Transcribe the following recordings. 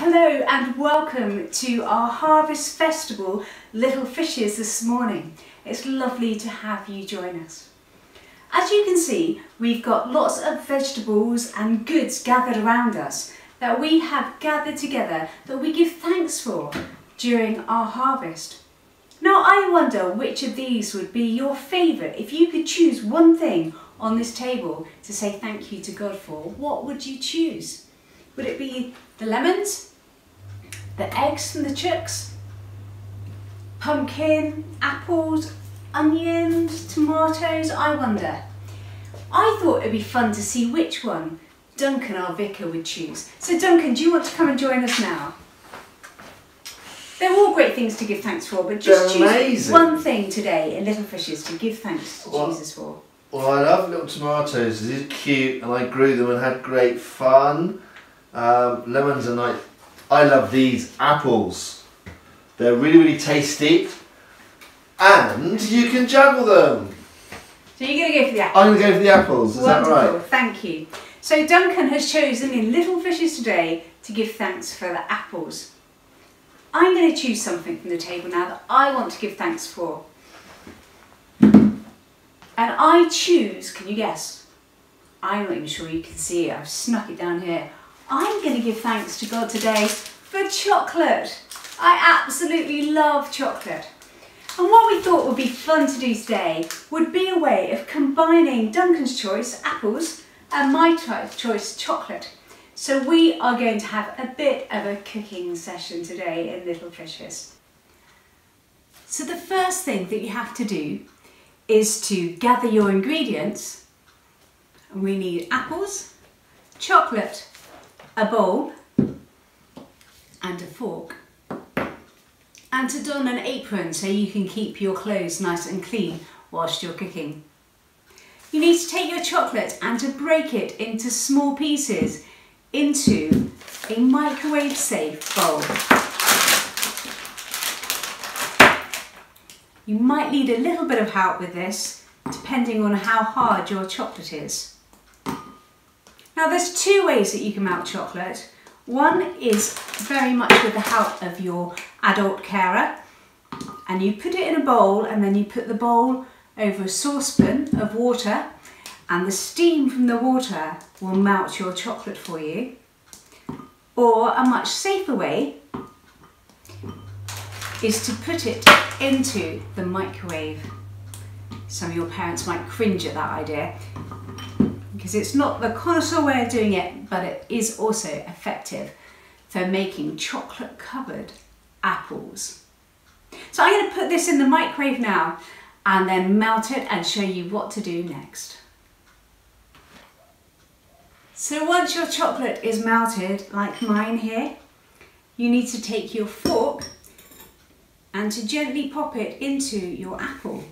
Hello and welcome to our Harvest Festival Little Fishes this morning. It's lovely to have you join us. As you can see, we've got lots of vegetables and goods gathered around us that we have gathered together that we give thanks for during our harvest. Now I wonder which of these would be your favourite. If you could choose one thing on this table to say thank you to God for, what would you choose? Would it be the lemons, the eggs from the chicks, pumpkin, apples, onions, tomatoes? I wonder. I thought it'd be fun to see which one Duncan, our vicar, would choose. So Duncan, do you want to come and join us now? They're all great things to give thanks for, but just choose one thing today in Little Fishes to give thanks to Jesus for. Well, I love little tomatoes. These are cute, and I grew them and had great fun. Lemons are nice. I love these apples. They're really, really tasty, and you can juggle them. So you're going to go for the apples? I'm going to go for the apples. Is Wonderful. that right? Thank you. So Duncan has chosen in Little Fishes today to give thanks for the apples. I'm going to choose something from the table now that I want to give thanks for. And I choose, can you guess? I'm not even sure you can see it, I've snuck it down here. I'm going to give thanks to God today for chocolate. I absolutely love chocolate. And what we thought would be fun to do today would be a way of combining Duncan's choice, apples, and my choice, chocolate. So we are going to have a bit of a cooking session today in Little Fishes. So the first thing that you have to do is to gather your ingredients. And we need apples, chocolate, a bowl and a fork, and to don an apron so you can keep your clothes nice and clean whilst you're cooking. You need to take your chocolate and to break it into small pieces into a microwave safe bowl. You might need a little bit of help with this depending on how hard your chocolate is. Now there's two ways that you can melt chocolate. One is very much with the help of your adult carer, and you put it in a bowl and then you put the bowl over a saucepan of water and the steam from the water will melt your chocolate for you. Or a much safer way is to put it into the microwave. Some of your parents might cringe at that idea, because it's not the connoisseur way of doing it, but it is also effective for making chocolate covered apples. So I'm going to put this in the microwave now and then melt it and show you what to do next. So once your chocolate is melted, like mine here, you need to take your fork and to gently pop it into your apple,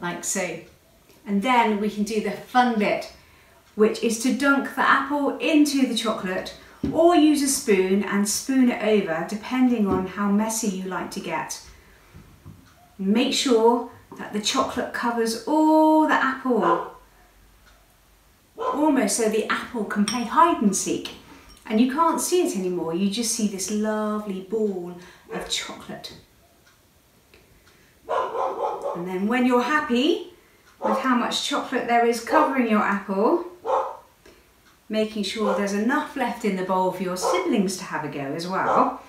like so. And then we can do the fun bit, which is to dunk the apple into the chocolate or use a spoon and spoon it over, depending on how messy you like to get. Make sure that the chocolate covers all the apple, almost so the apple can play hide and seek. And you can't see it anymore, you just see this lovely ball of chocolate. And then when you're happy with how much chocolate there is covering your apple, making sure there's enough left in the bowl for your siblings to have a go as well,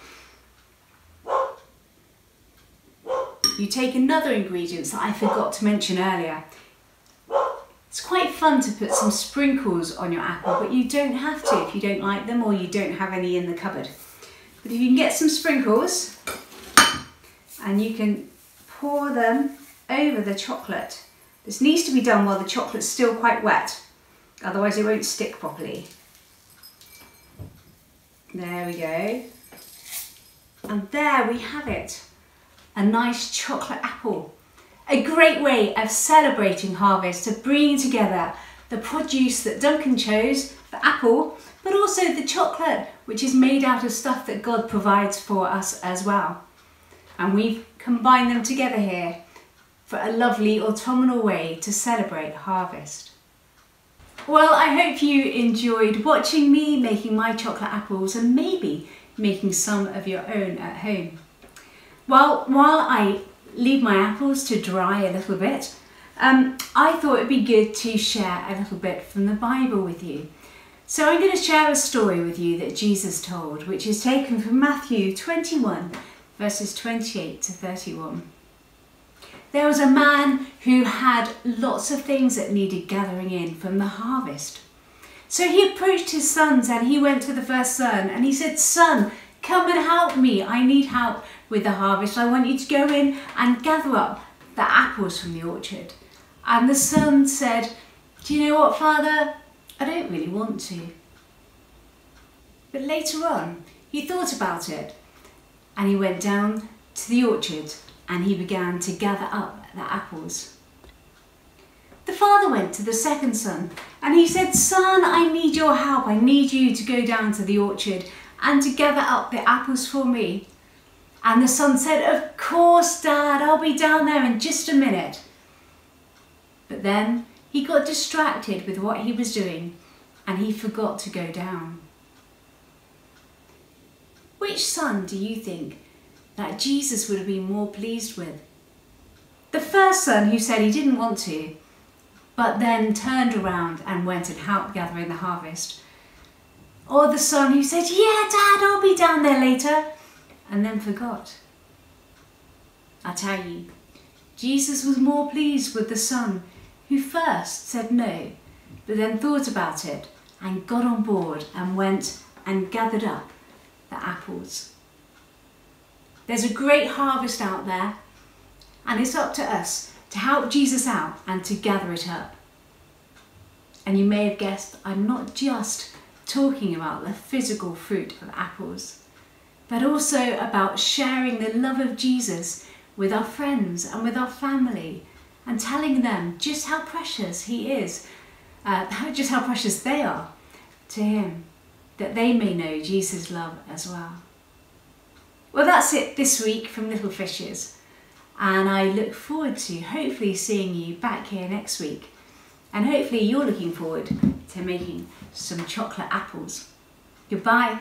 you take another ingredient that I forgot to mention earlier. It's quite fun to put some sprinkles on your apple, but you don't have to if you don't like them or you don't have any in the cupboard. But if you can get some sprinkles and you can pour them over the chocolate. This needs to be done while the chocolate's still quite wet, otherwise it won't stick properly. There we go. And there we have it, a nice chocolate apple. A great way of celebrating harvest, of bringing together the produce that Duncan chose, the apple, but also the chocolate, which is made out of stuff that God provides for us as well. And we've combined them together here for a lovely autumnal way to celebrate harvest. Well, I hope you enjoyed watching me making my chocolate apples and maybe making some of your own at home. While I leave my apples to dry a little bit, I thought it'd be good to share a little bit from the Bible with you. So I'm going to share a story with you that Jesus told, which is taken from Matthew 21, verses 28 to 31. There was a man who had lots of things that needed gathering in from the harvest. So he approached his sons and he went to the first son and he said, "Son, come and help me. I need help with the harvest. I want you to go in and gather up the apples from the orchard." And the son said, "Do you know what, Father? I don't really want to." But later on, he thought about it and he went down to the orchard and he began to gather up the apples. The father went to the second son and he said, "Son, I need your help. I need you to go down to the orchard and to gather up the apples for me." And the son said, "Of course, Dad, I'll be down there in just a minute." But then he got distracted with what he was doing and he forgot to go down. Which son do you think that Jesus would have been more pleased with? The first son who said he didn't want to, but then turned around and went and helped gathering the harvest? Or the son who said, "Yeah, Dad, I'll be down there later," and then forgot? I tell you, Jesus was more pleased with the son who first said no, but then thought about it and got on board and went and gathered up the apples. There's a great harvest out there, and it's up to us to help Jesus out and to gather it up. And you may have guessed, I'm not just talking about the physical fruit of apples, but also about sharing the love of Jesus with our friends and with our family and telling them just how precious he is, just how precious they are to him, that they may know Jesus' love as well. Well, that's it this week from Little Fishes, and I look forward to hopefully seeing you back here next week, and hopefully you're looking forward to making some chocolate apples. Goodbye.